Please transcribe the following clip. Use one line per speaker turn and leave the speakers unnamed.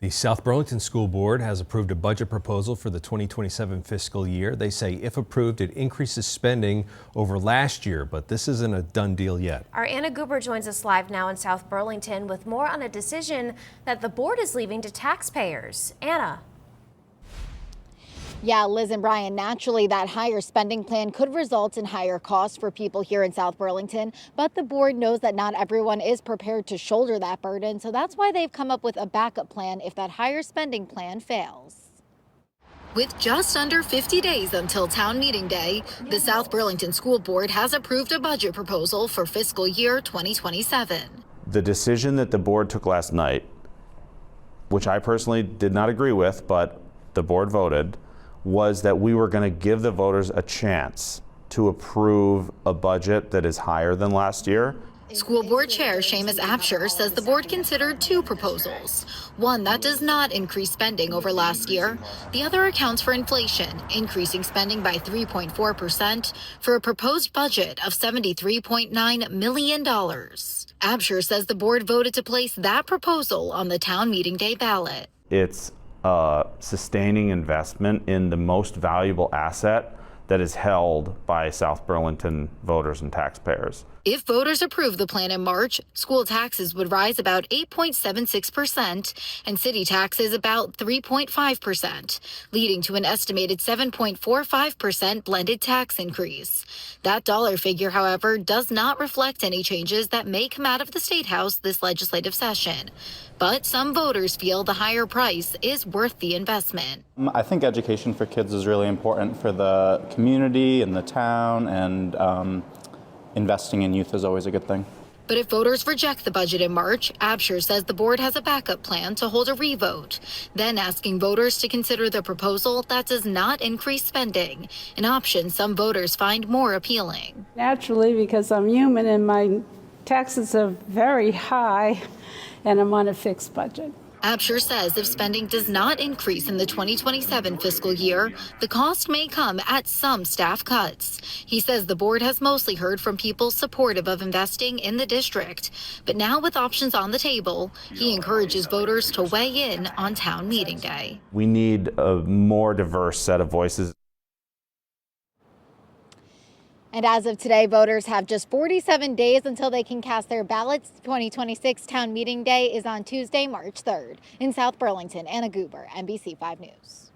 The South Burlington School Board has approved a budget proposal for the 2027 fiscal year. They say if approved, it increases spending over last year, but this isn't a done deal yet.
Our Anna Goober joins us live now in South Burlington with more on a decision that the board is leaving to taxpayers. Anna.
Yeah, Liz and Brian, naturally that higher spending plan could result in higher costs for people here in South Burlington, but the board knows that not everyone is prepared to shoulder that burden, so that's why they've come up with a backup plan if that higher spending plan fails.
With just under 50 days until town meeting day, the South Burlington School Board has approved a budget proposal for fiscal year 2027.
The decision that the board took last night, which I personally did not agree with, but the board voted, was that we were going to give the voters a chance to approve a budget that is higher than last year.
School Board Chair Seamus Absher says the board considered two proposals. One that does not increase spending over last year. The other accounts for inflation, increasing spending by 3.4% for a proposed budget of $73.9 million. Absher says the board voted to place that proposal on the town meeting day ballot.
It's a sustaining investment in the most valuable asset that is held by South Burlington voters and taxpayers.
If voters approve the plan in March, school taxes would rise about 8.76% and city taxes about 3.5%, leading to an estimated 7.45% blended tax increase. That dollar figure, however, does not reflect any changes that may come out of the State House this legislative session. But some voters feel the higher price is worth the investment.
I think education for kids is really important for the community and the town, and investing in youth is always a good thing.
But if voters reject the budget in March, Absher says the board has a backup plan to hold a revote, then asking voters to consider the proposal that does not increase spending, an option some voters find more appealing.
Naturally, because I'm human and my taxes are very high and I'm on a fixed budget.
Absher says if spending does not increase in the 2027 fiscal year, the cost may come at some staff cuts. He says the board has mostly heard from people supportive of investing in the district. But now with options on the table, he encourages voters to weigh in on town meeting day.
We need a more diverse set of voices.
And as of today, voters have just 47 days until they can cast their ballots. 2026 town meeting day is on Tuesday, March 3rd. In South Burlington, Anna Goober, NBC5 News.